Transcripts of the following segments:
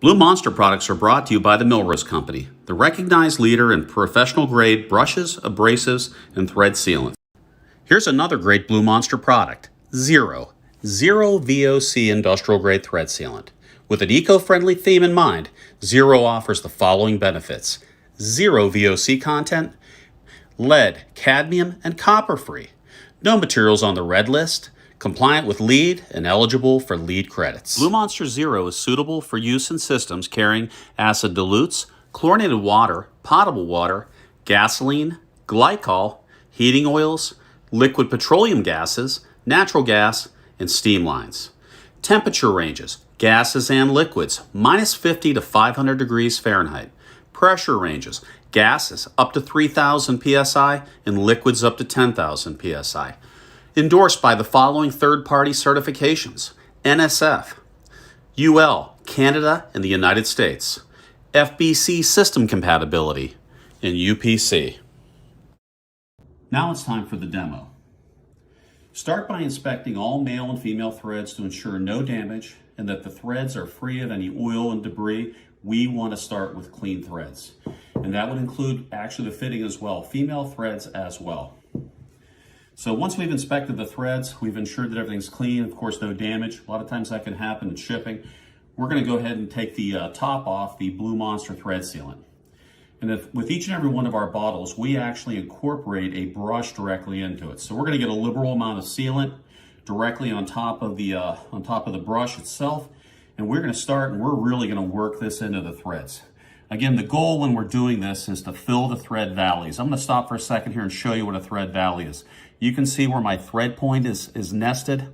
Blue Monster products are brought to you by the Millrose Company, the recognized leader in professional-grade brushes, abrasives, and thread sealant. Here's another great Blue Monster product, ZERO VOC industrial-grade thread sealant. With an eco-friendly theme in mind, ZERO offers the following benefits: zero VOC content, lead, cadmium, and copper-free, no materials on the red list, compliant with LEED and eligible for LEED credits. Blue Monster ZERO is suitable for use in systems carrying acid dilutes, chlorinated water, potable water, gasoline, glycol, heating oils, liquid petroleum gases, natural gas, and steam lines. Temperature ranges, gases and liquids, -50 to 500 degrees Fahrenheit. Pressure ranges, gases up to 3,000 psi and liquids up to 10,000 psi. Endorsed by the following third-party certifications: NSF, UL, Canada and the United States, FBC system compatibility, and UPC. Now it's time for the demo. Start by inspecting all male and female threads to ensure no damage and that the threads are free of any oil and debris. We want to start with clean threads. And that would include actually the fitting as well, female threads as well. So once we've inspected the threads, we've ensured that everything's clean, of course no damage. A lot of times that can happen in shipping. We're going to go ahead and take the top off the Blue Monster thread sealant. And with each and every one of our bottles, we actually incorporate a brush directly into it. So we're going to get a liberal amount of sealant directly on top of the brush itself. And we're going to start, and we're really going to work this into the threads. Again, the goal when we're doing this is to fill the thread valleys. I'm going to stop for a second here and show you what a thread valley is. You can see where my thread point is nested.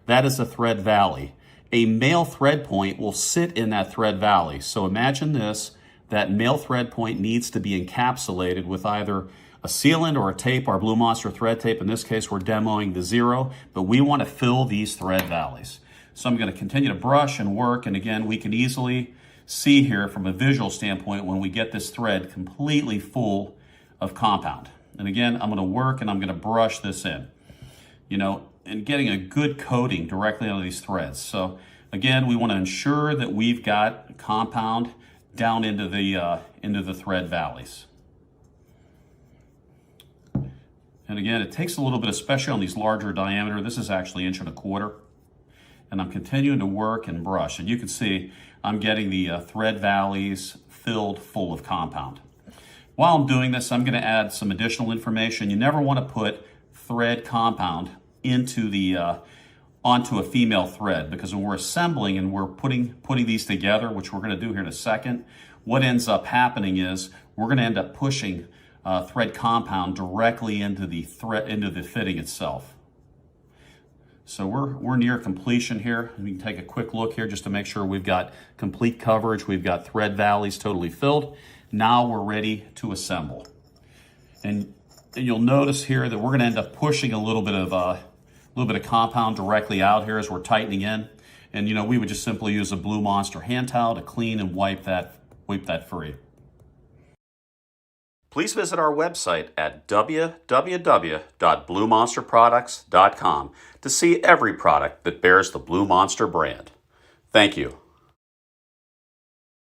That is a thread valley. A male thread point will sit in that thread valley. So imagine this, that male thread point needs to be encapsulated with either a sealant or a tape, our Blue Monster thread tape. In this case, we're demoing the ZERO, but we want to fill these thread valleys. So I'm going to continue to brush and work, and again, we can easily see here from a visual standpoint when we get this thread completely full of compound. And again, I'm going to work and I'm going to brush this in, and getting a good coating directly onto these threads. So again, we want to ensure that we've got compound down into the thread valleys. And again, it takes a little bit, especially on these larger diameter. This is actually 1.25 inches. And I'm continuing to work and brush. And you can see I'm getting the thread valleys filled full of compound. While I'm doing this, I'm going to add some additional information. You never want to put thread compound into onto a female thread, because when we're assembling and we're putting these together, which we're going to do here in a second, what ends up happening is we're going to end up pushing thread compound directly into the fitting itself. So we're near completion here. We can take a quick look here just to make sure we've got complete coverage. We've got thread valleys totally filled. Now we're ready to assemble. And you'll notice here that we're going to end up pushing a little bit of compound directly out here as we're tightening in. And we would just simply use a Blue Monster hand towel to clean and wipe that free. Please visit our website at www.bluemonsterproducts.com to see every product that bears the Blue Monster brand. Thank you.